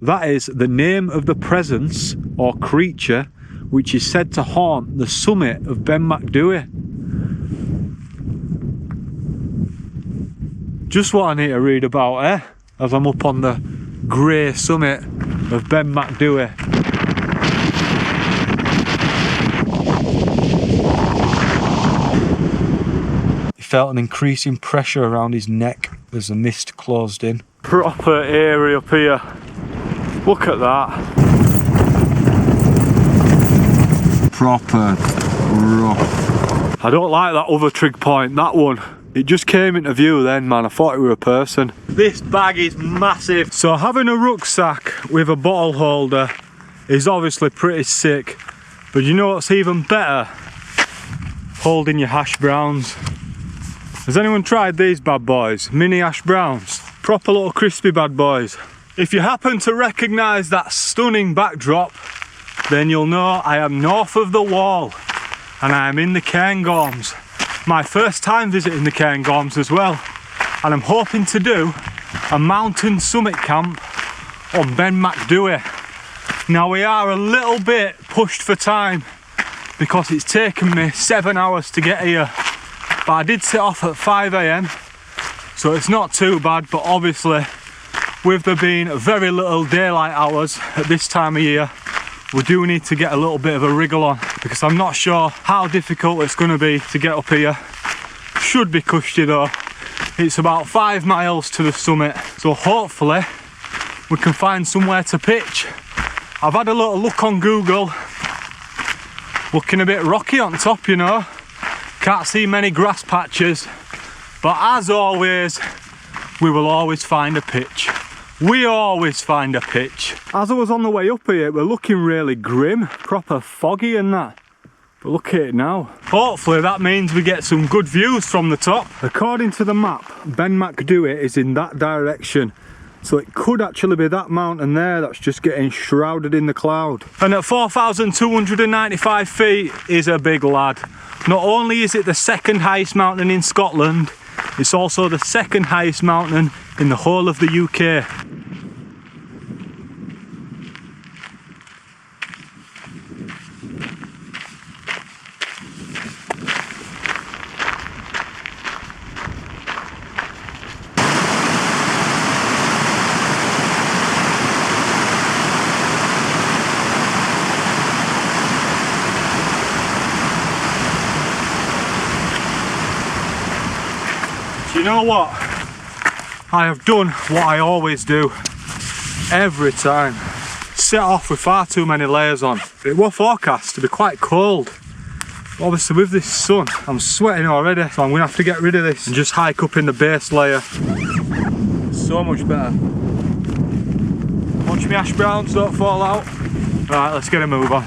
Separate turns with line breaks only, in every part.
That is the name of the presence or creature which is said to haunt the summit of Ben Macdui. Just what I need to read about, as I'm up on the grey summit of Ben Macdui. He felt an increasing pressure around his neck as the mist closed in. Proper eerie up here. Look at that. Proper rough. I don't like that other trig point, that one. It just came into view then, man. I thought it were a person. This bag is massive. So having a rucksack with a bottle holder is obviously pretty sick. But you know what's even better? Holding your hash browns. Has anyone tried these bad boys? Mini hash browns. Proper little crispy bad boys. If you happen to recognise that stunning backdrop, then you'll know I am north of the wall and I am in the Cairngorms. My first time visiting the Cairngorms as well, and I'm hoping to do a mountain summit camp on Ben Macdui. Now we are a little bit pushed for time because it's taken me 7 hours to get here, but I did set off at 5 AM, so it's not too bad. But obviously with there being very little daylight hours at this time of year, we do need to get a little bit of a wriggle on, because I'm not sure how difficult it's going to be to get up here. Should be cushy though. It's about 5 miles to the summit, so hopefully we can find somewhere to pitch. I've had a little look on Google. Looking a bit rocky on top, you know. Can't see many grass patches, but as always, we will always find a pitch. We always find a pitch. As I was on the way up here, we're looking really grim, proper foggy and that. But look at it now. Hopefully that means we get some good views from the top. According to the map, Ben Macdui is in that direction. So it could actually be that mountain there that's just getting shrouded in the cloud. And at 4,295 feet is a big lad. Not only is it the second highest mountain in Scotland, it's also the second highest mountain in the whole of the UK. You know what? I have done what I always do every time. Set off with far too many layers on. It was forecast to be quite cold. Obviously with this sun, I'm sweating already, so I'm gonna have to get rid of this and just hike up in the base layer. So much better. Watch me hash browns don't fall out. Right, let's get a move on.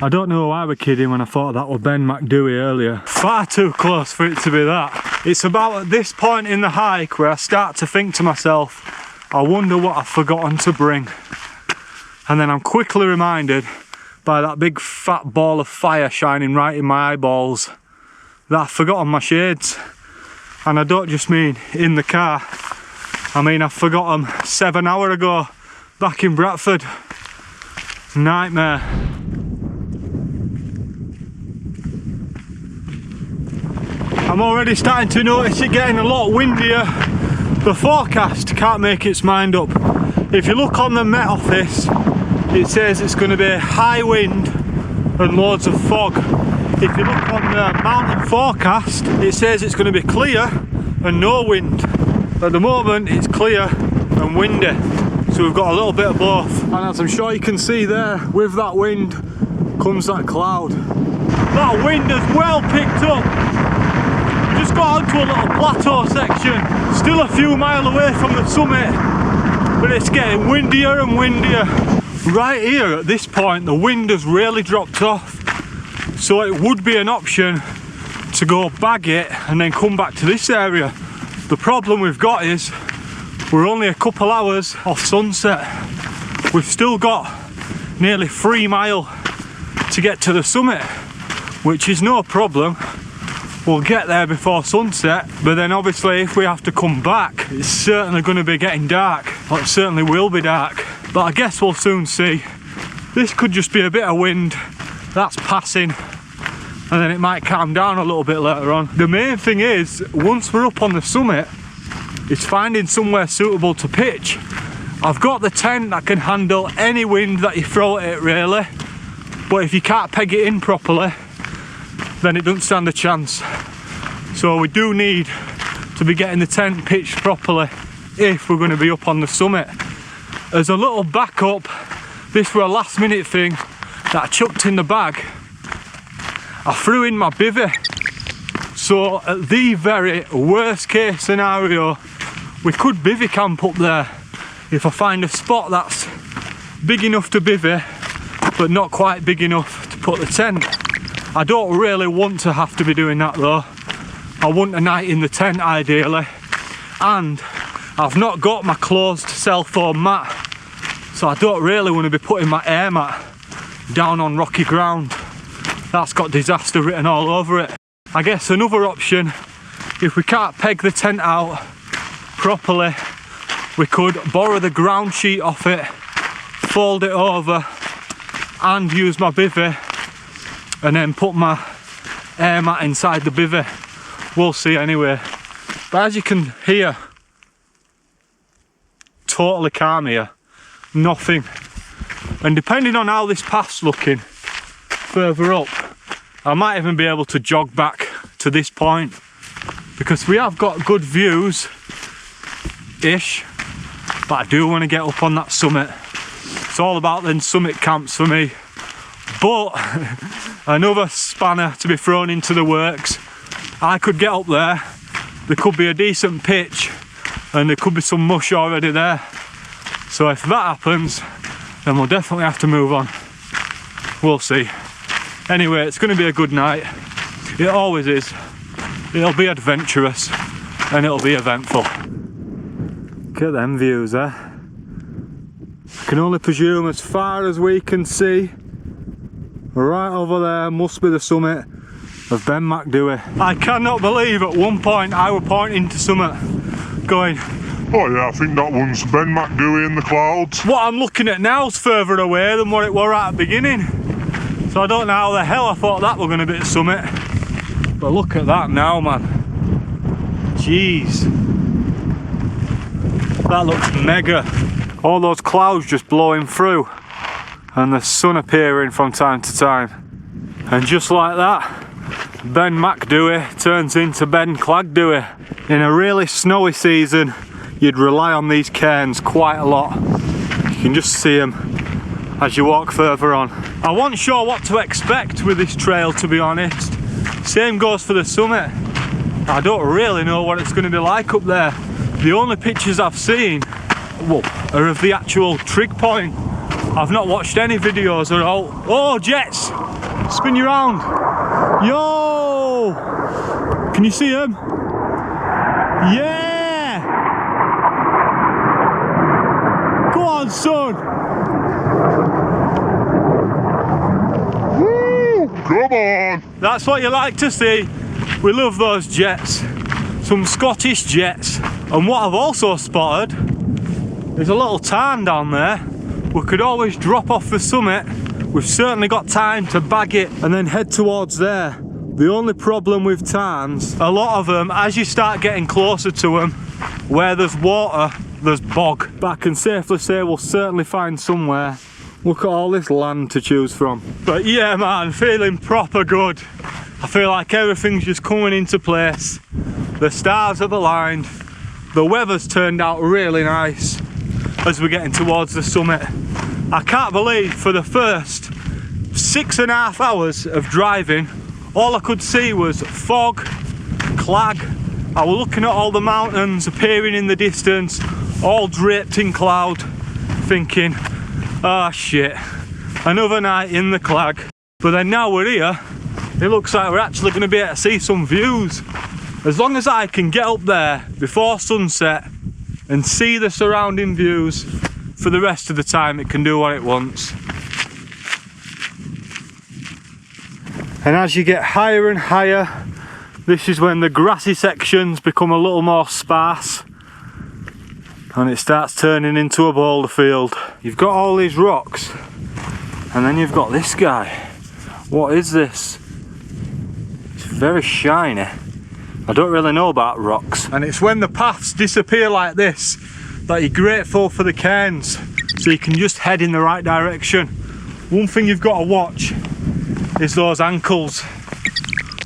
I don't know why I was kidding when I thought that was Ben Macdui earlier. Far too close for it to be that. It's about at this point in the hike where I start to think to myself, I wonder what I've forgotten to bring. And then I'm quickly reminded by that big fat ball of fire shining right in my eyeballs that I've forgotten my shades. And I don't just mean in the car, I mean I've forgot them 7 hours ago back in Bradford. Nightmare. I'm already starting to notice it getting a lot windier. The forecast can't make its mind up. If you look on the Met Office, it says it's going to be high wind and loads of fog. If you look on the mountain forecast, it says it's going to be clear and no wind. At the moment it's clear and windy, so we've got a little bit of both. And as I'm sure you can see there, with that wind comes that cloud. That wind has well picked up. Just got onto a little plateau section, still a few miles away from the summit, but it's getting windier and windier. Right here at this point the wind has really dropped off, so it would be an option to go bag it and then come back to this area. The problem we've got is we're only a couple hours off sunset. We've still got nearly 3 miles to get to the summit. which is no problem. We'll get there before sunset, but then obviously if we have to come back, it's certainly going to be getting dark, or it certainly will be dark, but I guess we'll soon see. This could just be a bit of wind that's passing, and then it might calm down a little bit later on. The main thing is, once we're up on the summit, it's finding somewhere suitable to pitch. I've got the tent that can handle any wind that you throw at it really, but if you can't peg it in properly, then it doesn't stand a chance. So we do need to be getting the tent pitched properly if we're going to be up on the summit. As a little backup, this were a last minute thing that I chucked in the bag. I threw in my bivvy. So at the very worst case scenario, we could bivvy camp up there if I find a spot that's big enough to bivvy but not quite big enough to put the tent. I don't really want to have to be doing that though. I want a night in the tent ideally, and I've not got my closed cell phone mat, so I don't really want to be putting my air mat down on rocky ground. That's got disaster written all over it. I guess another option, if we can't peg the tent out properly, we could borrow the ground sheet off it, fold it over and use my bivvy, and then put my air mat inside the bivvy. We'll see anyway. But as you can hear, totally calm here, nothing. And depending on how this path's looking further up, I might even be able to jog back to this point, because we have got good views ish, but I do want to get up on that summit. It's all about them summit camps for me. But another spanner to be thrown into the works. I could get up there, there could be a decent pitch, and there could be some mush already there. So if that happens, then we'll definitely have to move on. We'll see. Anyway, it's going to be a good night. It always is. It'll be adventurous and it'll be eventful. Look at them views, eh? I can only presume as far as we can see, right over there must be the summit of Ben Macdui. I cannot believe at one point I were pointing to summit going,
oh yeah, I think that one's Ben Macdui in the clouds.
What I'm looking at now is further away than what it were at the beginning. So I don't know how the hell I thought that were going to be the summit. But look at that now, man. Jeez. That looks mega. All those clouds just blowing through and the sun appearing from time to time. And just like that, Ben Macdui turns into Ben Clagdui. In a really snowy season, you'd rely on these cairns quite a lot. You can just see them as you walk further on. I wasn't sure what to expect with this trail, to be honest. Same goes for the summit. I don't really know what it's going to be like up there. The only pictures I've seen, well, are of the actual trig point. I've not watched any videos at all. Oh, jets! Spin you round. Yo! Can you see them? Yeah! Go on, son!
Woo! Come on!
That's what you like to see. We love those jets. Some Scottish jets. And what I've also spotted is a little tarn down there. We could always drop off the summit. We've certainly got time to bag it and then head towards there. The only problem with tarns, a lot of them, as you start getting closer to them, where there's water, there's bog. But I can safely say we'll certainly find somewhere. Look at all this land to choose from. But yeah, man, feeling proper good. I feel like everything's just coming into place. The stars have aligned. The weather's turned out really nice as we're getting towards the summit. I can't believe for the first 6.5 hours of driving, all I could see was fog, clag. I was looking at all the mountains appearing in the distance, all draped in cloud, thinking, ah, shit, another night in the clag. But then now we're here, it looks like we're actually going to be able to see some views. As long as I can get up there before sunset and see the surrounding views, for the rest of the time it can do what it wants. And as you get higher and higher, this is when the grassy sections become a little more sparse and it starts turning into a boulder field. You've got all these rocks and then you've got this guy. What is this? It's very shiny. I don't really know about rocks. And it's when the paths disappear like this that you're grateful for the cairns, so you can just head in the right direction. One thing you've got to watch is those ankles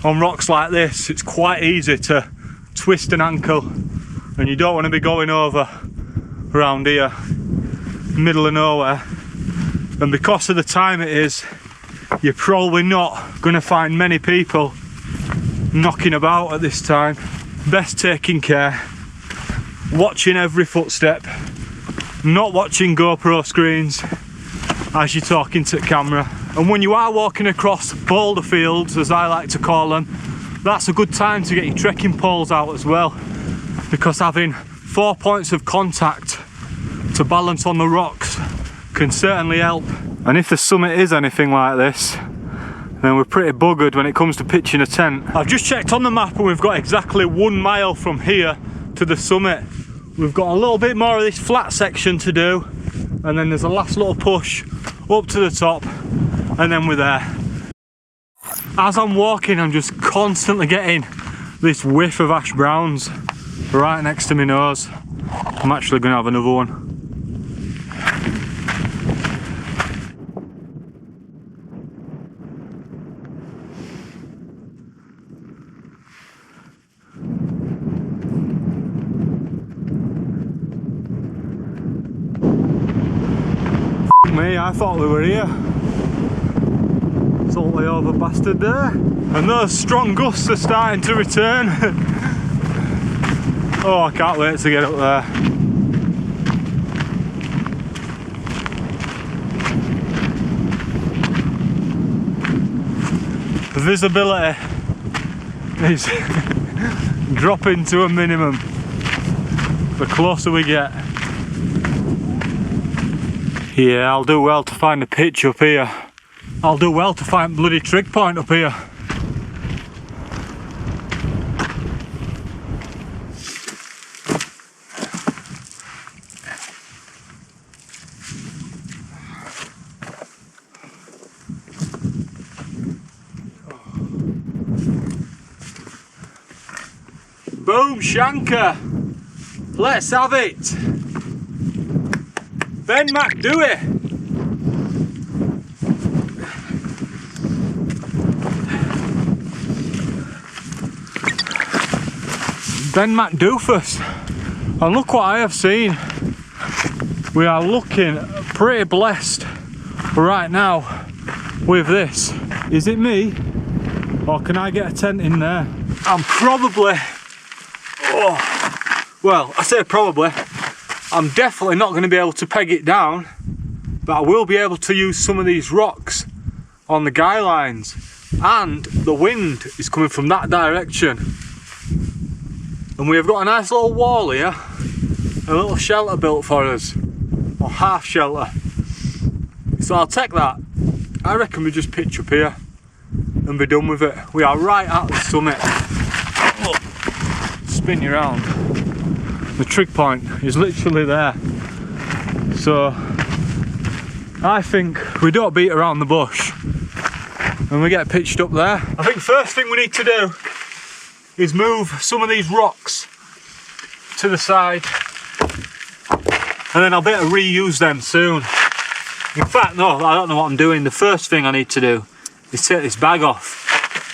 on rocks like this. It's quite easy to twist an ankle and you don't want to be going over around here, middle of nowhere. And because of the time it is, you're probably not going to find many people knocking about at this time. Best taking care, watching every footstep, not watching GoPro screens as you're talking to the camera. And when you are walking across boulder fields, as I like to call them, that's a good time to get your trekking poles out as well, because having 4 points of contact to balance on the rocks can certainly help. And if the summit is anything like this, then we're pretty buggered when it comes to pitching a tent. I've just checked on the map and we've got exactly 1 mile from here to the summit. We've got a little bit more of this flat section to do, and then there's a last little push up to the top, and then we're there. As I'm walking, I'm just constantly getting this whiff of ash browns right next to my nose. I'm actually going to have another one. Me, I thought we were here. Totally over bastard there. And those strong gusts are starting to return. Oh, I can't wait to get up there. The visibility is dropping to a minimum the closer we get. Yeah, I'll do well to find a pitch up here. I'll do well to find bloody trig point up here. Boom, Shanker! Let's have it! Ben Macdui! Ben Macdui. And look what I have seen. We are looking pretty blessed right now with this. Is it me? Or can I get a tent in there? I'm probably... Oh, well, I say probably. I'm definitely not going to be able to peg it down, but I will be able to use some of these rocks on the guy lines, and the wind is coming from that direction. And we have got a nice little wall here, a little shelter built for us, or half shelter. So I'll take that. I reckon we just pitch up here and be done with it. We are right at the summit. Look, spin you around. The trig point is literally there. So I think we don't beat around the bush and we get pitched up there. I think first thing we need to do is move some of these rocks to the side, and then I'll be able to reuse them soon. In fact, no, I don't know what I'm doing. The first thing I need to do is take this bag off.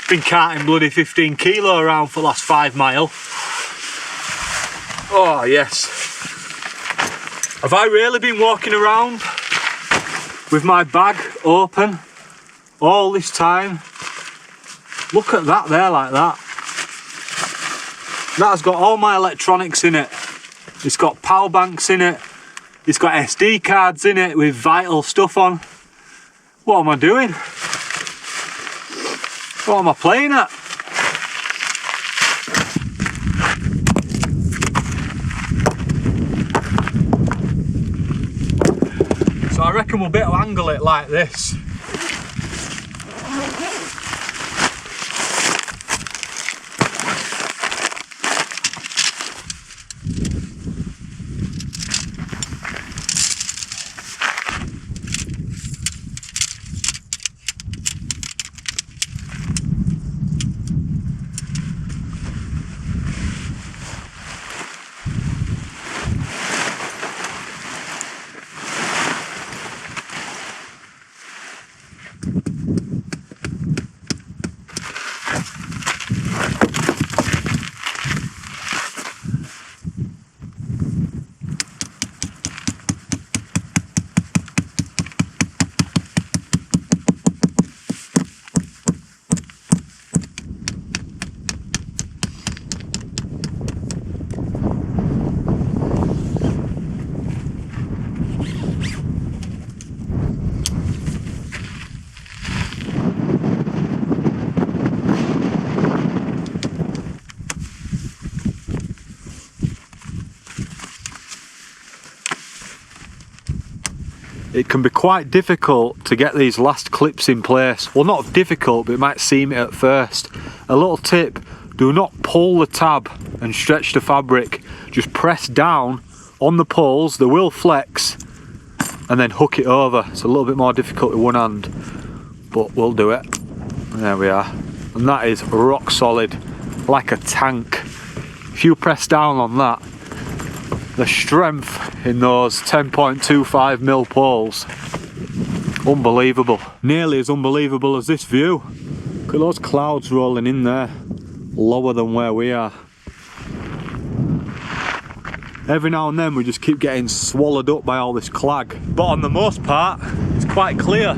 Been carting bloody 15 kilo around for the last 5 miles. Oh yes. Have I really been walking around with my bag open all this time? Look at that there, like that. That's got all my electronics in it. It's got power banks in it. It's got SD cards in it with vital stuff on. What am I doing? What am I playing at? So I reckon we'll be able to angle it like this. it can be quite difficult to get these last clips in place. Well, not difficult, but it might seem it at first. A little tip, do not pull the tab and stretch the fabric. Just press down on the poles, they will flex, and then hook it over. It's a little bit more difficult with one hand, but we'll do it. There we are. And that is rock solid, like a tank. If you press down on that, the strength in those 10.25mm poles, unbelievable. Nearly as unbelievable as this view. Look at those clouds rolling in there, lower than where we are. Every now and then we just keep getting swallowed up by all this clag. But on the most part, it's quite clear.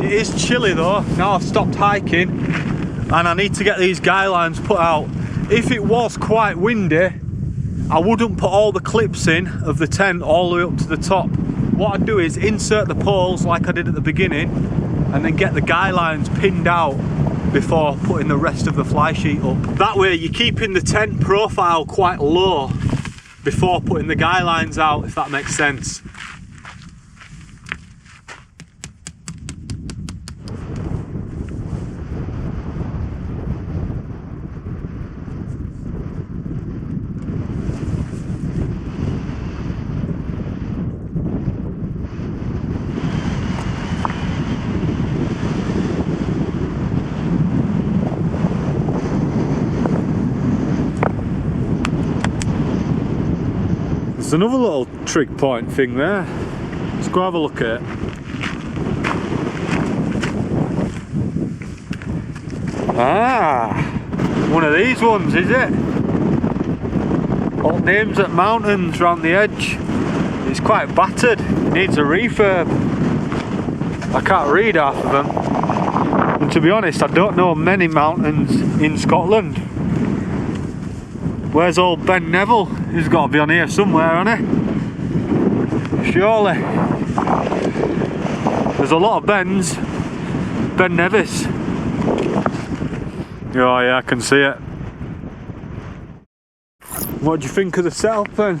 It is chilly though. Now I've stopped hiking and I need to get these guy lines put out. If it was quite windy, I wouldn't put all the clips in of the tent all the way up to the top. What I'd do is insert the poles like I did at the beginning and then get the guy lines pinned out before putting the rest of the fly sheet up. That way you're keeping the tent profile quite low before putting the guy lines out, if that makes sense. There's another little trig point thing there. Let's go have a look at it. Ah, one of these ones, is it? All names at mountains round the edge. It's quite battered, it needs a refurb. I can't read half of them. And to be honest, I don't know many mountains in Scotland. Where's old Ben Nevis? He's got to be on here somewhere, hasn't he? Surely. There's a lot of Bens. Ben Nevis. Oh yeah, I can see it. What do you think of the setup then?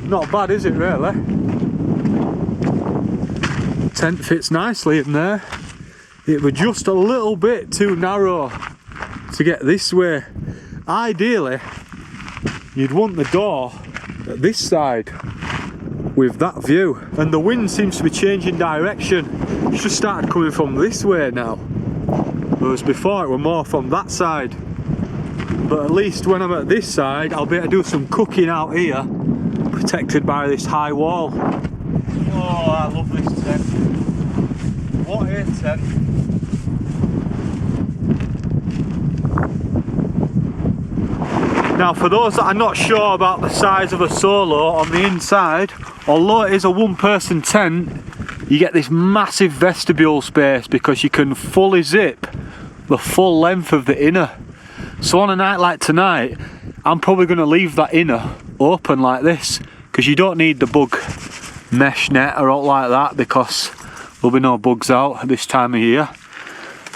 Not bad, is it really? Tent fits nicely in there. It was just a little bit too narrow to get this way. Ideally, you'd want the door at this side with that view. And the wind seems to be changing direction. It's just started coming from this way now. Whereas before it were more from that side. But at least when I'm at this side, I'll be able to do some cooking out here, protected by this high wall. Oh, I love this tent. What a tent. Now for those that are not sure about the size of a solo on the inside, although it is a one-person tent, you get this massive vestibule space because you can fully zip the full length of the inner. So on a night like tonight, I'm probably going to leave that inner open like this because you don't need the bug mesh net or all like that because there'll be no bugs out at this time of year.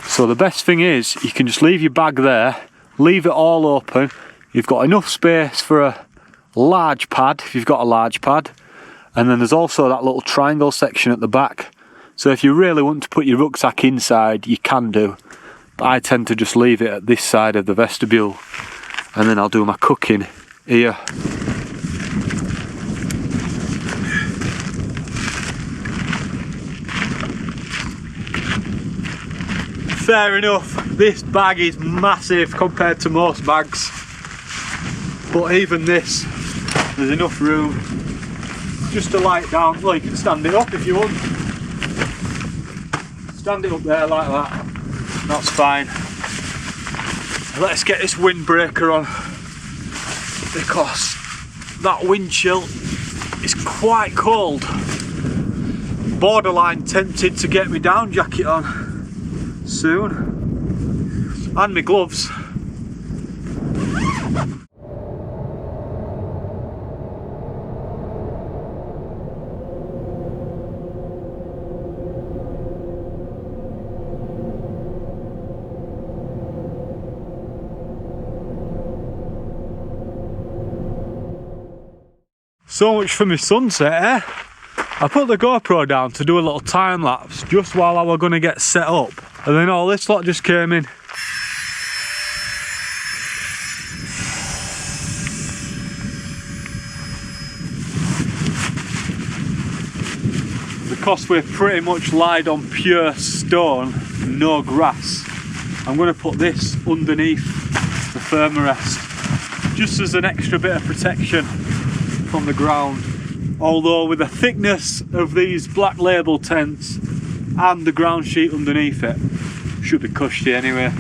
So the best thing is you can just leave your bag there, leave it all open. You've got enough space for a large pad if you've got a large pad, and then there's also that little triangle section at the back. So if you really want to put your rucksack inside, you can do, but I tend to just leave it at this side of the vestibule and then I'll do my cooking here. Fair enough, this bag is massive compared to most bags. But even this, there's enough room just to lie it down. Well, you can stand it up if you want. Stand it up there like that. That's fine. Let's get this windbreaker on because that wind chill is quite cold. Borderline tempted to get my down jacket on soon. And my gloves. So much for my sunset, eh? I put the GoPro down to do a little time lapse just while I was going to get set up, and then all this lot just came in. Because we're pretty much lied on pure stone, no grass, I'm going to put this underneath the firmer rest just as an extra bit of protection from the ground. Although with the thickness of these black label tents and the ground sheet underneath it, should be cushy anyway.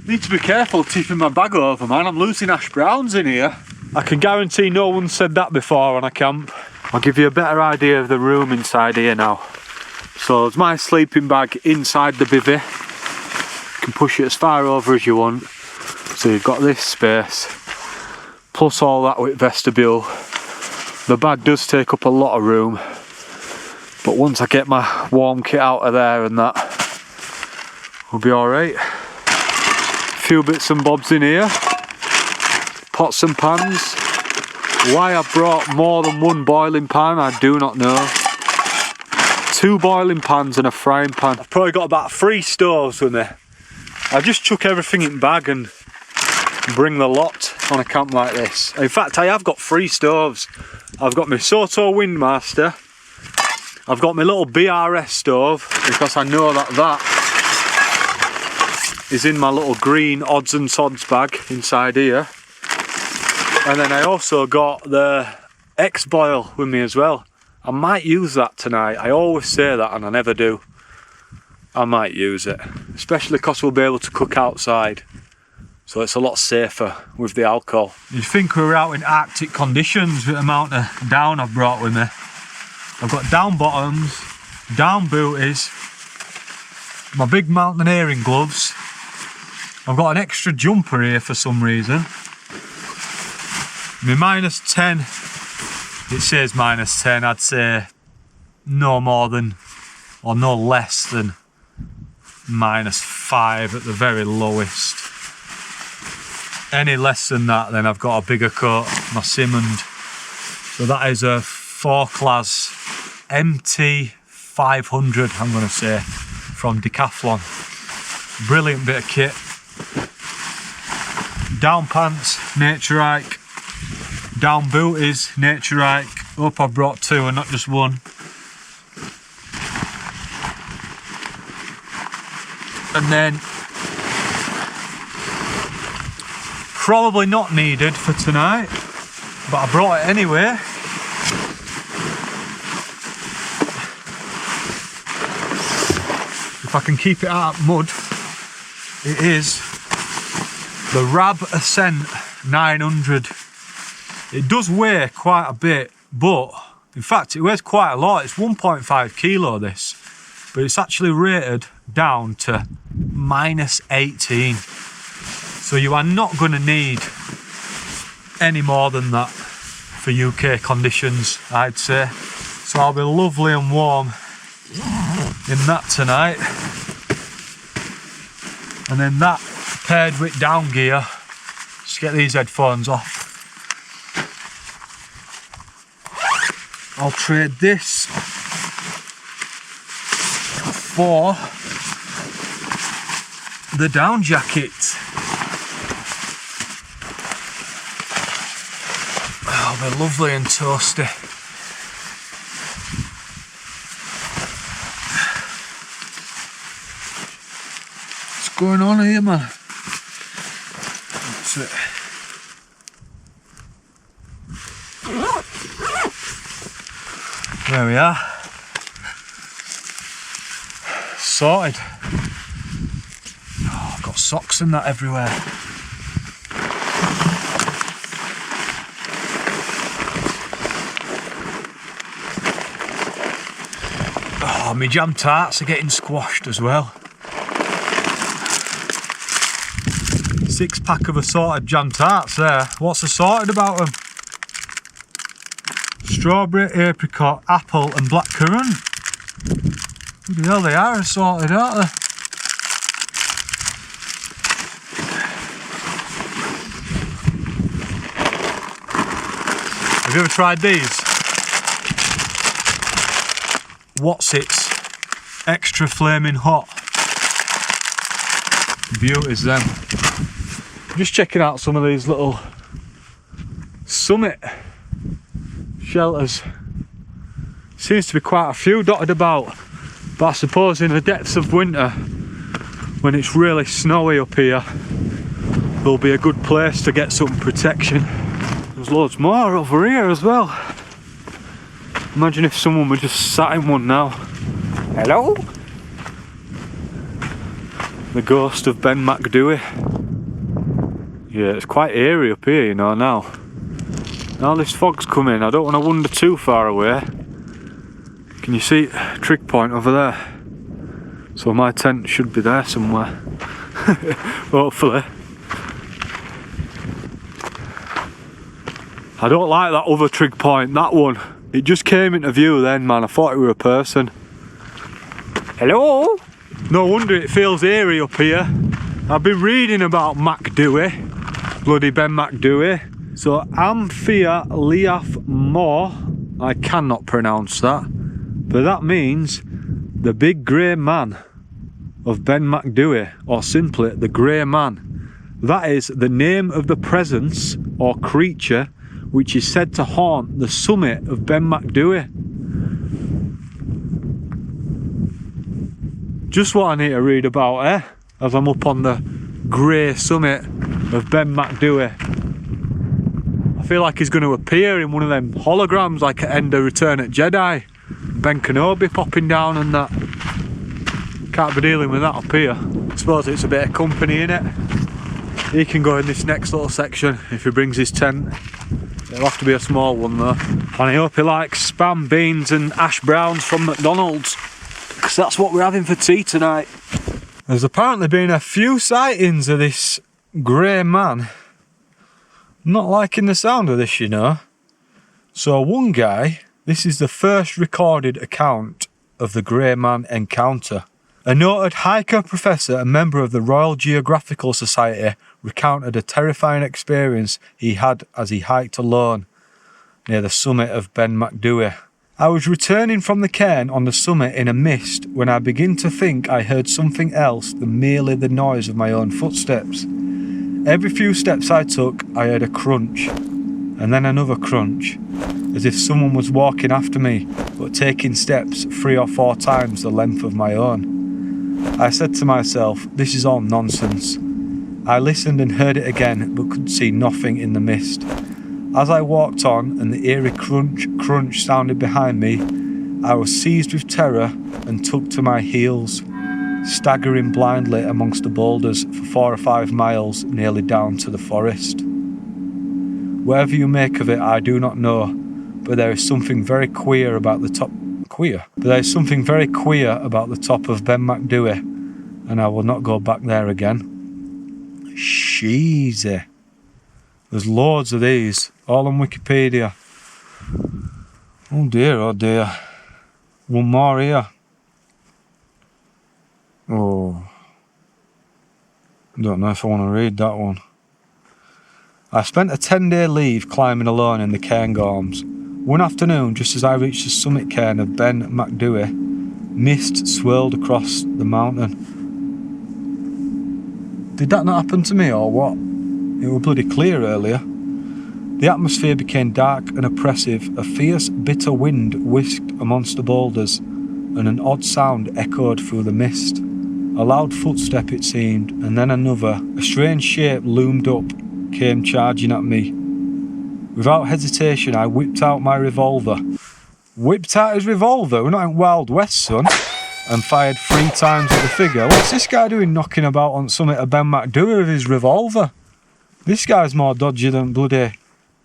Need to be careful tipping my bag over, man. I'm losing ash browns in here. I can guarantee no one said that before on a camp. I'll give you a better idea of the room inside here now. So there's my sleeping bag inside the bivvy. You can push it as far over as you want. So you've got this space, plus all that with vestibule. The bag does take up a lot of room, but once I get my warm kit out of there and that, we'll be alright. A few bits and bobs in here, pots and pans. Why I brought more than one boiling pan, I do not know. 2 boiling pans and a frying pan. I've probably got about 3 stoves with me. I just chuck everything in bag and bring the lot on a camp like this. In fact, I have got 3 stoves. I've got my Soto Windmaster, I've got my little BRS stove, because I know that is in my little green odds and sods bag inside here. And then I also got the X-Boil with me as well. I might use that tonight. I always say that and I never do. I might use it, especially because we'll be able to cook outside. So it's a lot safer with the alcohol. You'd think we were out in Arctic conditions with the amount of down I've brought with me. I've got down bottoms, down booties, my big mountaineering gloves. I've got an extra jumper here for some reason. My -10, it says -10, I'd say no more than, or no less than -5 at the very lowest. Any less than that, then I've got a bigger coat, my Simmond. So that is a 4-class MT500, I'm going to say, from Decathlon. Brilliant bit of kit. Down pants, Naturike. Down booties, Naturike. Hope I brought 2 and not just 1. And then, probably not needed for tonight, but I brought it anyway. If I can keep it out of mud, it is the Rab Ascent 900. It does weigh quite a bit, but in fact it weighs quite a lot. It's 1.5 kilo this, but it's actually rated down to -18. So you are not going to need any more than that for UK conditions, I'd say. So I'll be lovely and warm in that tonight. And then that paired with down gear, just get these headphones off. I'll trade this for the down jacket. Oh, they're lovely and toasty. What's going on here, man? That's it. There we are. Sorted. Oh, I've got socks and that everywhere. Oh, my jam tarts are getting squashed as well. 6-pack of assorted jam tarts there. What's assorted about them? Strawberry, apricot, apple and blackcurrant. Bloody hell, they are assorted, aren't they? Have you ever tried these? what's it's extra flaming hot. Beauties them. Just checking out some of these little summit shelters. Seems to be quite a few dotted about, but I suppose in the depths of winter, when it's really snowy up here, there'll be a good place to get some protection. There's loads more over here as well. Imagine if someone were just sat in one now. Hello? The ghost of Ben Macdui. Yeah, it's quite eerie up here, you know, now. Now this fog's coming, I don't want to wander too far away. Can you see trig point over there? So my tent should be there somewhere. Hopefully. I don't like that other trig point, that one. It just came into view then, man. I thought it were a person. Hello? No wonder it feels eerie up here. I've been reading about MacDhui, bloody Ben Macdui. So Fear Liath Mòr, I cannot pronounce that, but that means the big grey man of Ben Macdhui, or simply the grey man. That is the name of the presence or creature which is said to haunt the summit of Ben Macdhui. Just what I need to read about, as I'm up on the grey summit of Ben Macdhui. I feel like he's going to appear in one of them holograms like at end of Return of Jedi. Ben Kenobi popping down and that. Can't be dealing with that up here. I suppose it's a bit of company in it. He can go in this next little section if he brings his tent. It'll have to be a small one though. And I hope he likes spam, beans and ash browns from McDonald's, because that's what we're having for tea tonight. There's apparently been a few sightings of this grey man. Not liking the sound of this, you know. So one guy, this is the first recorded account of the grey man encounter. A noted hiker professor and member of the Royal Geographical Society recounted a terrifying experience he had as he hiked alone near the summit of Ben Macdhui. I was returning from the cairn on the summit in a mist when I began to think I heard something else than merely the noise of my own footsteps. Every few steps I took, I heard a crunch, and then another crunch, as if someone was walking after me, but taking steps 3 or 4 times the length of my own. I said to myself, this is all nonsense. I listened and heard it again, but could see nothing in the mist. As I walked on and the eerie crunch sounded behind me, I was seized with terror and took to my heels, staggering blindly amongst the boulders for 4 or 5 miles, nearly down to the forest. Whatever you make of it, I do not know, but there is something very queer about the top. But there is something very queer about the top of Ben Macdhui, and I will not go back there again. Sheezy. There's loads of these, all on Wikipedia. Oh dear, oh dear. One more here. Oh. Don't know if I want to read that one. I spent a 10-day leave climbing alone in the Cairngorms. One afternoon, just as I reached the summit cairn of Ben Macdhui, mist swirled across the mountain. Did that not happen to me or what? It was bloody clear earlier. The atmosphere became dark and oppressive. A fierce, bitter wind whisked amongst the boulders, and an odd sound echoed through the mist. A loud footstep it seemed, and then another. A strange shape loomed up, came charging at me. Without hesitation, I whipped out my revolver. Whipped out his revolver? We're not in Wild West, son. And fired 3 times at the figure. What's this guy doing knocking about on summit of Ben Macdhui with his revolver? This guy's more dodgy than bloody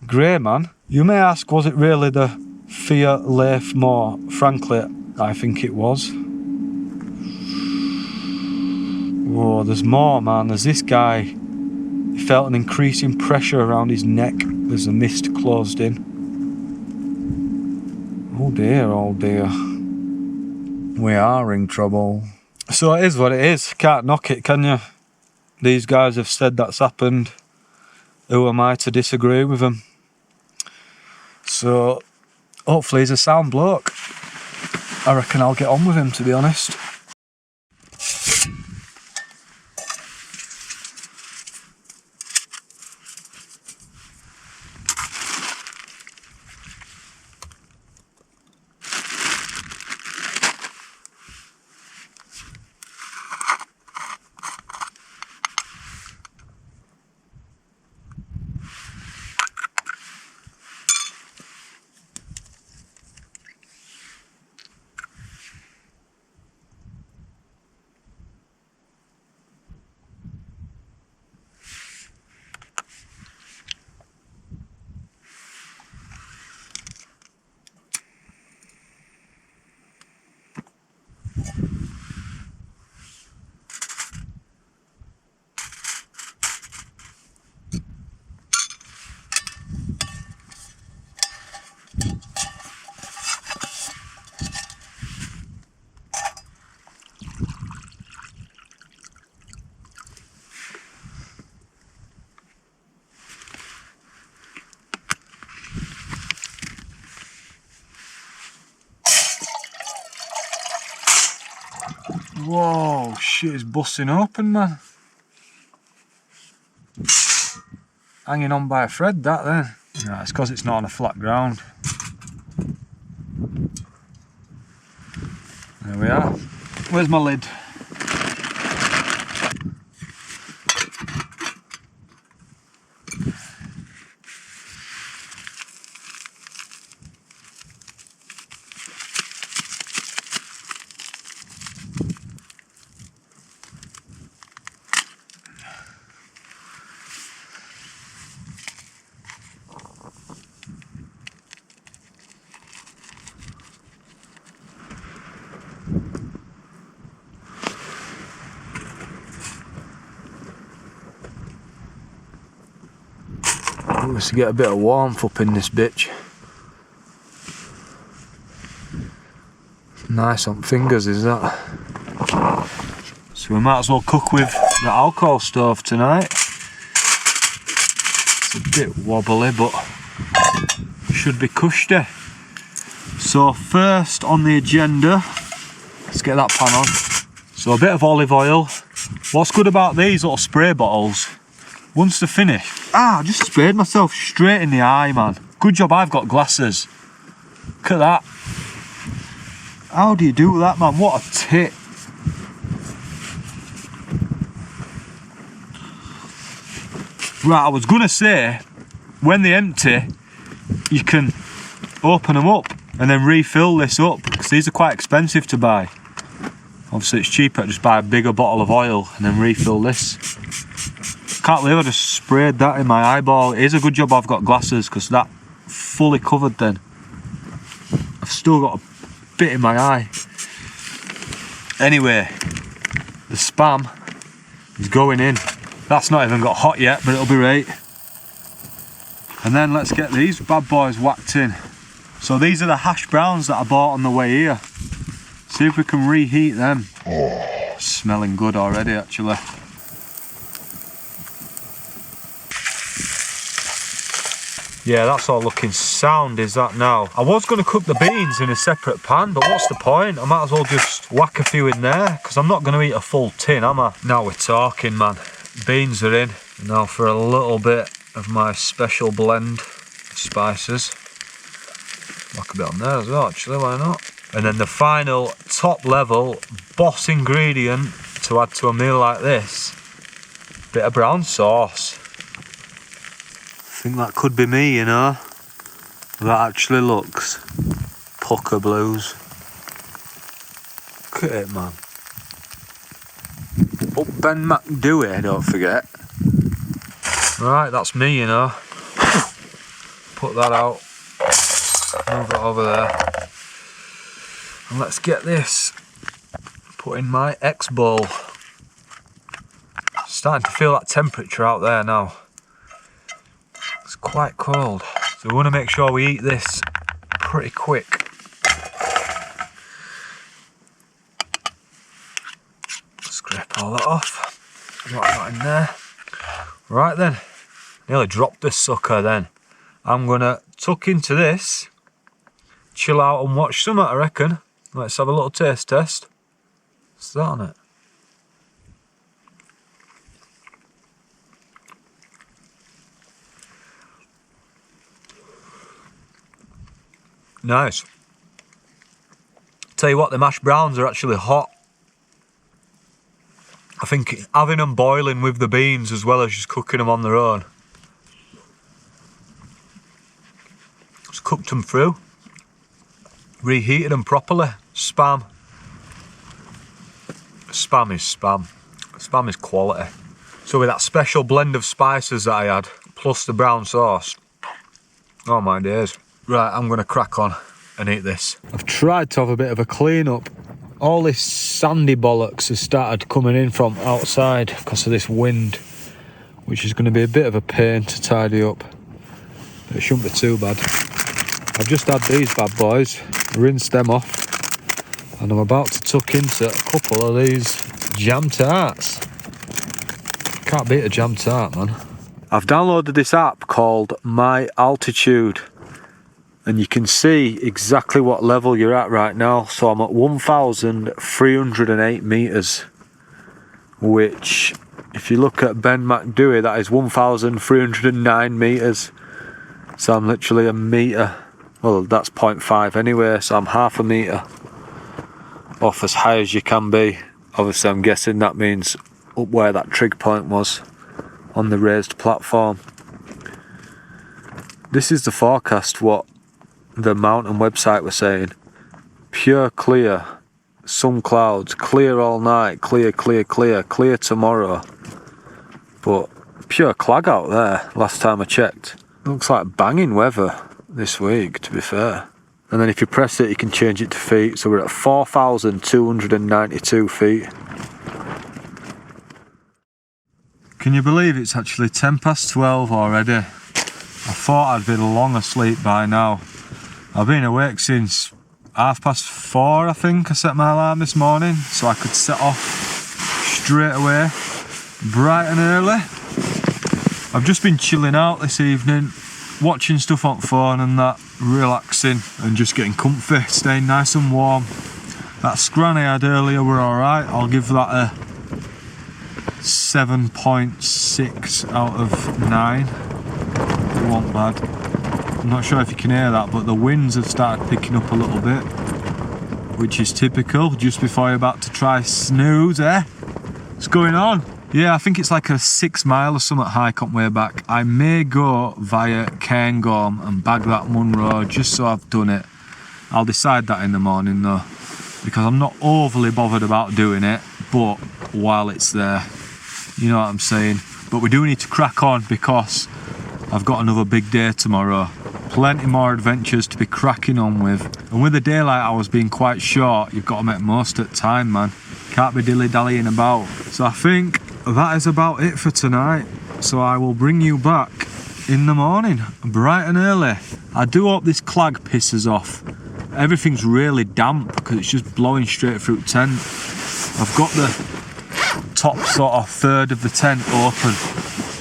Greyman. You may ask, was it really the Fear Liath Mòr? Frankly, I think it was. Whoa, there's more, man. There's this guy. He felt an increasing pressure around his neck as the mist closed in. Oh dear, oh dear. We are in trouble. So it is what it is. Can't knock it, can you? These guys have said that's happened. Who am I to disagree with them? So hopefully he's a sound bloke. I reckon I'll get on with him, to be honest. Whoa, shit is busting open, man. Hanging on by a thread, that then. Right, it's because it's not on a flat ground. There we are. Where's my lid? To get a bit of warmth up in this bitch. Nice on fingers, is that? So we might as well cook with the alcohol stove tonight. It's a bit wobbly, but should be cushy. So first on the agenda, let's get that pan on. So a bit of olive oil. What's good about these little spray bottles, once they're finished, I just sprayed myself straight in the eye, man. Good job I've got glasses. Look at that. How do you do that, man? What a tit. Right, I was gonna say, when they're empty, you can open them up and then refill this up, because these are quite expensive to buy. Obviously it's cheaper to just buy a bigger bottle of oil and then refill this. Can't believe I just sprayed that in my eyeball. It is a good job I've got glasses, because that fully covered then. I've still got a bit in my eye. Anyway, the Spam is going in. That's not even got hot yet, but it'll be right. And then let's get these bad boys whacked in. So these are the hash browns that I bought on the way here. See if we can reheat them. Smelling good already, actually. Yeah, that's all looking sound, is that now? I was going to cook the beans in a separate pan, but what's the point? I might as well just whack a few in there, because I'm not going to eat a full tin, am I? Now we're talking, man. Beans are in. Now for a little bit of my special blend of spices. Whack a bit on there as well, actually, why not? And then the final top level boss ingredient to add to a meal like this, bit of brown sauce. I think that could be me, you know. That actually looks pucker blues. Look at it, man. Oh, Ben Macdui, don't forget. Right, that's me, you know. Put that out. Move it over there. And let's get this put in my X bowl. Starting to feel that temperature out there now. It's quite cold, so we want to make sure we eat this pretty quick. Scrape all that off. Got that in there. Right then, nearly dropped this sucker then. I'm gonna tuck into this, chill out and watch something, I reckon. Let's have a little taste test. What's that on it? Nice. Tell you what, the mashed browns are actually hot. I think having them boiling with the beans as well as just cooking them on their own. Just cooked them through. Reheated them properly. Spam. Spam is spam. Spam is quality. So with that special blend of spices that I had, plus the brown sauce, oh my days. Right, I'm gonna crack on and eat this. I've tried to have a bit of a clean up. All this sandy bollocks has started coming in from outside because of this wind, which is going to be a bit of a pain to tidy up. But it shouldn't be too bad. I've just had these bad boys, rinsed them off, and I'm about to tuck into a couple of these jam tarts. Can't beat a jam tart, man. I've downloaded this app called My Altitude, and you can see exactly what level you're at right now. So I'm at 1,308 metres, which, if you look at Ben Macdui, that is 1,309 metres. So I'm literally a metre, well, that's 0.5 anyway, so I'm half a metre off as high as you can be. Obviously I'm guessing that means up where that trig point was on the raised platform. This is the forecast, what the mountain website was saying. Pure clear, some clouds, clear all night, clear, clear, clear, clear tomorrow. But pure clag out there last time I checked. Looks like banging weather this week, to be fair. And then if you press it, you can change it to feet. So we're at 4,292 feet. Can you believe it's actually 12:10 already? I thought I'd been long asleep by now. I've been awake since 4:30, I think. I set my alarm this morning so I could set off straight away, bright and early. I've just been chilling out this evening, watching stuff on phone and that, relaxing and just getting comfy, staying nice and warm. That scran I had earlier were alright. I'll give that a 7.6 out of 9. It wasn't bad. I'm not sure if you can hear that, but the winds have started picking up a little bit, which is typical just before you're about to try snooze, eh? What's going on? Yeah, I think it's like a 6 mile or something hike on way back. I may go via Cairngorms and bag that Munro just so I've done it. I'll decide that in the morning though, because I'm not overly bothered about doing it, but while it's there, you know what I'm saying. But we do need to crack on because I've got another big day tomorrow. Plenty more adventures to be cracking on with. And with the daylight hours being quite short, you've got to make most of the time, man. Can't be dilly-dallying about. So I think that is about it for tonight. So I will bring you back in the morning, bright and early. I do hope this clag pisses off. Everything's really damp because it's just blowing straight through the tent. I've got the top sort of third of the tent open,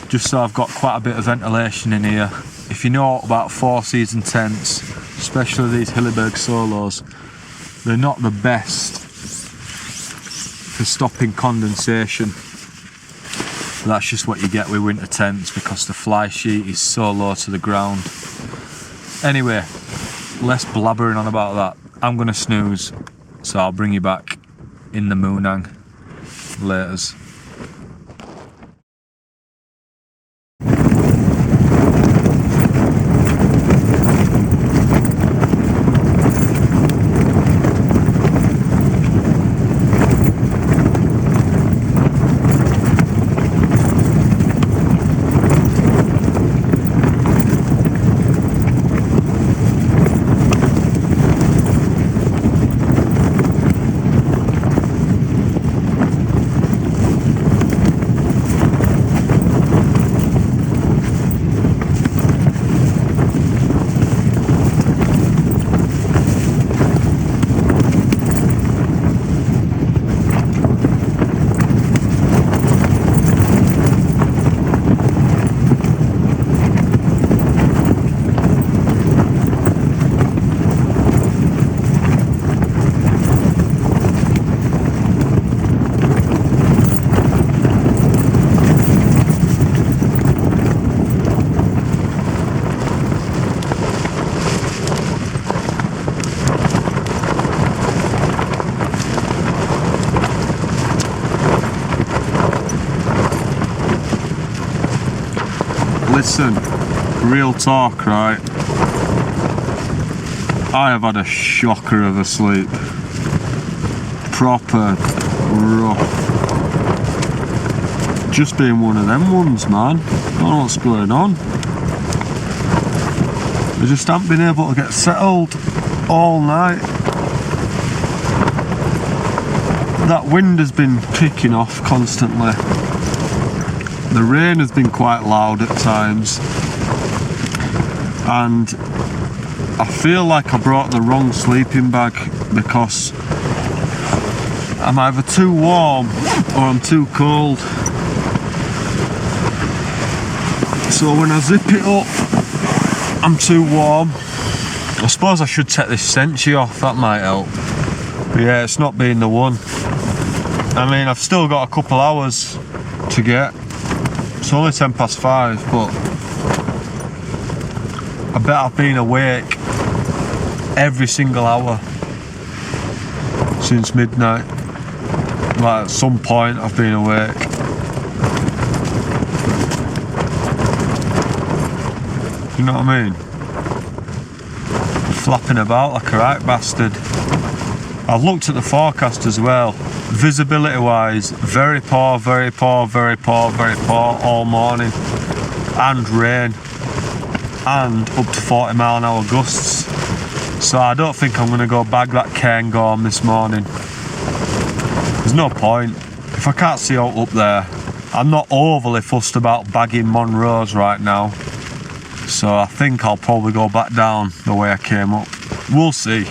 just so I've got quite a bit of ventilation in here. If you know about 4-season tents, especially these Hilleberg Solos, they're not the best for stopping condensation. But that's just what you get with winter tents because the fly sheet is so low to the ground. Anyway, less blabbering on about that. I'm gonna snooze, so I'll bring you back in the Moonang. Laters. Listen, real talk, right? I have had a shocker of a sleep. Proper rough. Just been one of them ones, man. Don't know what's going on. I just haven't been able to get settled all night. That wind has been kicking off constantly. The rain has been quite loud at times. And I feel like I brought the wrong sleeping bag because I'm either too warm or I'm too cold. So when I zip it up, I'm too warm. I suppose I should take this Senchi off, that might help. But yeah, it's not been the one. I mean, I've still got a couple hours to get. It's only 5:10, but I bet I've been awake every single hour since midnight. Like at some point I've been awake. You know what I mean? Flapping about like a right bastard. I've looked at the forecast as well. Visibility wise, very poor, very poor, very poor, very poor all morning. And rain. And up to 40-mile-an-hour gusts. So I don't think I'm going to go bag that Cairngorm this morning. There's no point. If I can't see out up there, I'm not overly fussed about bagging Monroes right now. So I think I'll probably go back down the way I came up. We'll see.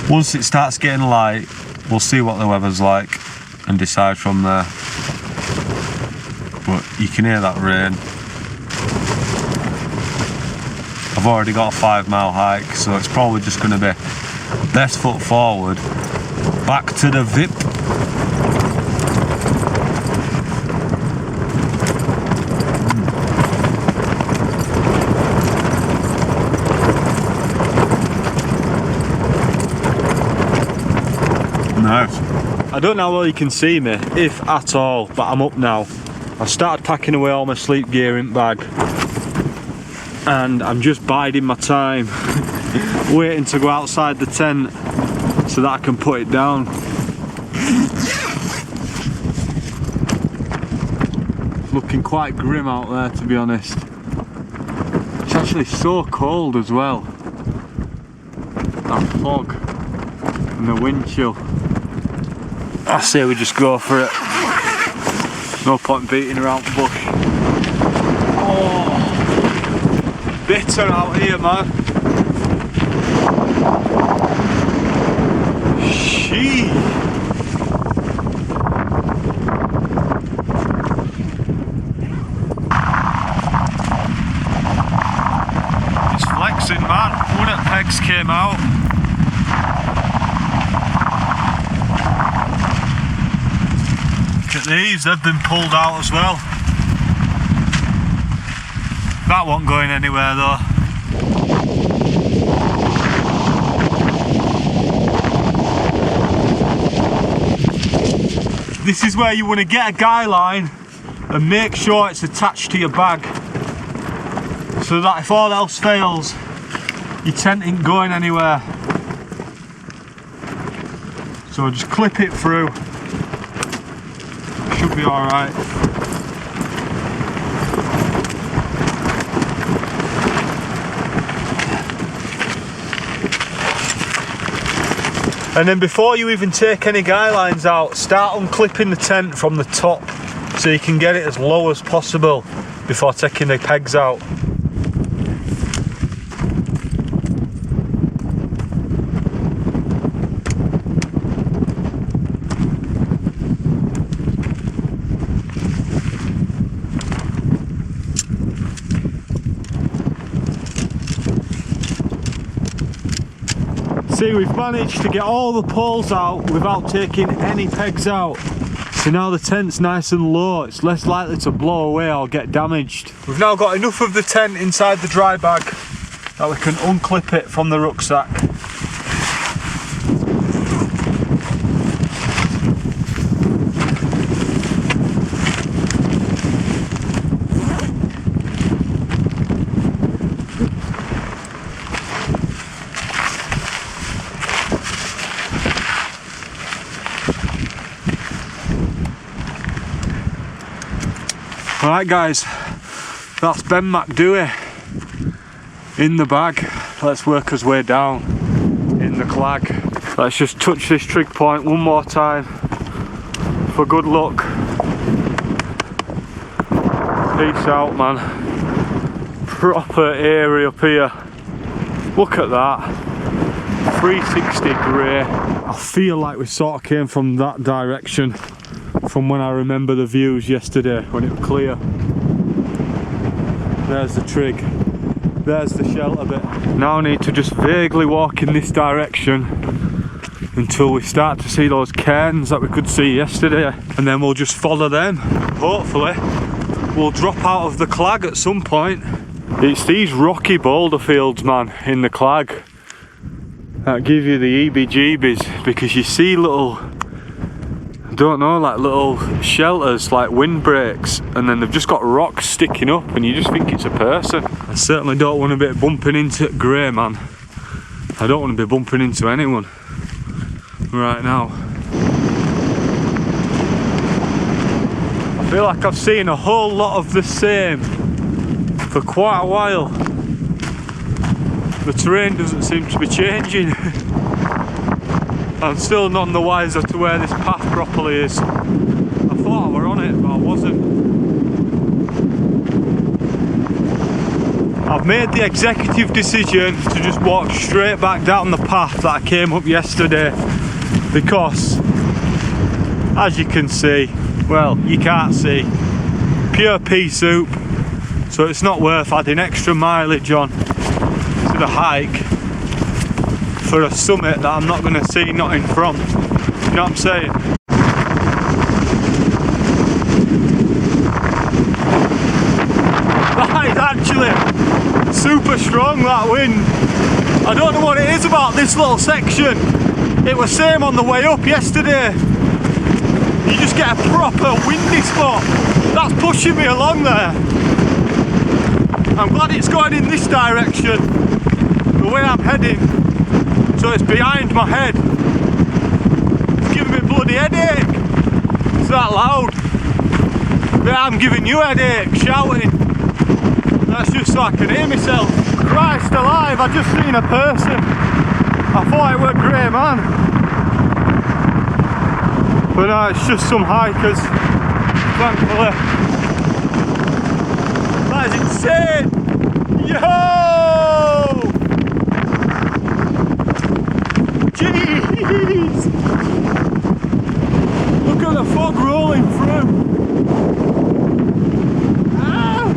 Once it starts getting light, we'll see what the weather's like and decide from there. But you can hear that rain. I've already got a 5-mile hike, so it's probably just going to be best foot forward, back to the VIP. Nice. I don't know how well you can see me, if at all, but I'm up now. I've started packing away all my sleep gear in bag. And I'm just biding my time, waiting to go outside the tent so that I can put it down. It's looking quite grim out there, to be honest. It's actually so cold as well. That fog and the wind chill. I say we just go for it. No point beating around the bush. Oh. Bitter out here, man. Sheesh. It's flexing, man. One at pegs came out. Look at these, they've been pulled out as well. That wasn't going anywhere though. This is where you want to get a guy line and make sure it's attached to your bag, so that if all else fails, your tent ain't going anywhere. So just clip it through. Should be alright. And then before you even take any guy lines out, start unclipping the tent from the top so you can get it as low as possible before taking the pegs out. See, we've managed to get all the poles out without taking any pegs out. So now the tent's nice and low, it's less likely to blow away or get damaged. We've now got enough of the tent inside the dry bag that we can unclip it from the rucksack. Right guys, that's Ben Macdui in the bag. Let's work our way down in the clag. Let's just touch this trig point one more time for good luck. Peace out, man. Proper area up here. Look at that. 360 grey. I feel like we sort of came from that direction from when I remember the views yesterday when it was clear. There's the trig. There's the shelter bit. Now I need to just vaguely walk in this direction until we start to see those cairns that we could see yesterday, and then we'll just follow them. Hopefully we'll drop out of the clag at some point. It's these rocky boulder fields, man, in the clag that give you the EBGBs, because you see little, I don't know, like little shelters, like windbreaks, and then they've just got rocks sticking up and you just think it's a person. I certainly don't want to be bumping into Greyman. I don't want to be bumping into anyone right now. I feel like I've seen a whole lot of the same for quite a while. The terrain doesn't seem to be changing. I'm still none the wiser to where this path properly is. I thought I were on it, but I wasn't. I've made the executive decision to just walk straight back down the path that I came up yesterday, because as you can see, well, you can't see, pure pea soup, so it's not worth adding extra mileage on to the hike for a summit that I'm not going to see nothing from. You know what I'm saying? That is actually super strong, that wind. I don't know what it is about this little section. It was same on the way up yesterday. You just get a proper windy spot. That's pushing me along there. I'm glad it's going in this direction, the way I'm heading, so it's behind my head. It's giving me bloody headache. It's that loud. But I'm giving you a headache, shouting. That's just so I can hear myself. Christ alive, I just seen a person. I thought it were Greyman. But no, it's just some hikers, thankfully. That is insane! Yo! Jeez! Look at the fog rolling through. Ah!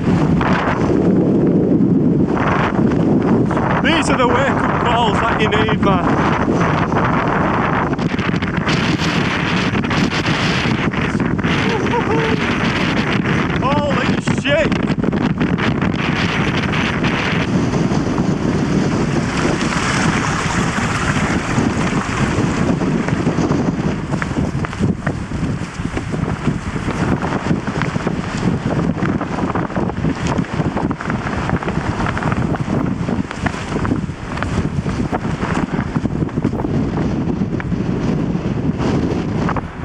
These are the wake-up calls that you need, man. Holy shit!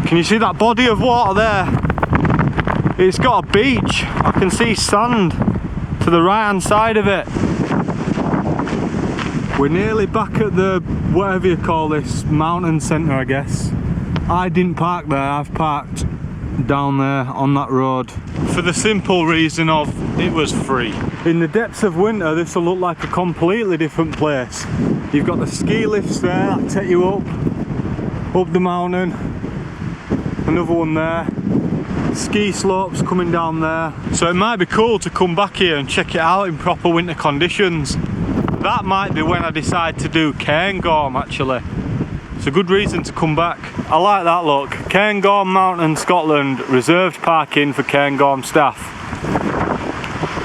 Can you see that body of water there? It's got a beach. I can see sand to the right hand side of it. We're nearly back at the, whatever you call this, mountain centre, I guess. I didn't park there, I've parked down there on that road for the simple reason of it was free. In the depths of winter this will look like a completely different place. You've got the ski lifts there that take you up the mountain, another one there, ski slopes coming down there, so it might be cool to come back here and check it out in proper winter conditions. That might be when I decide to do Cairngorms actually. It's a good reason to come back. I like that look. Cairngorms Mountain, Scotland, reserved parking for Cairngorms staff.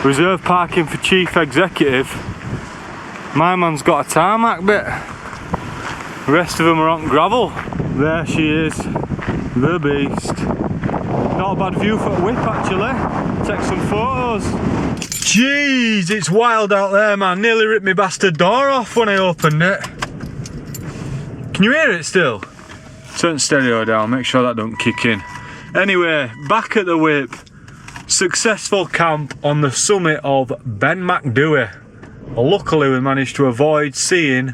Reserved parking for chief executive. My man's got a tarmac bit. The rest of them are on gravel. There she is, the beast. Not a bad view for a whip actually. Take some photos. Jeez, it's wild out there, man. Nearly ripped my bastard door off when I opened it. Can you hear it still? Turn stereo down, make sure that don't kick in. Anyway, back at the whip. successful camp on the summit of Ben Macdui. Luckily we managed to avoid seeing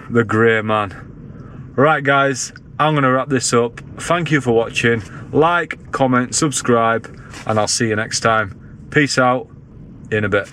the Greyman. Right guys, I'm going to wrap this up. Thank you for watching. Like, comment, subscribe, and I'll see you next time. Peace out, in a bit.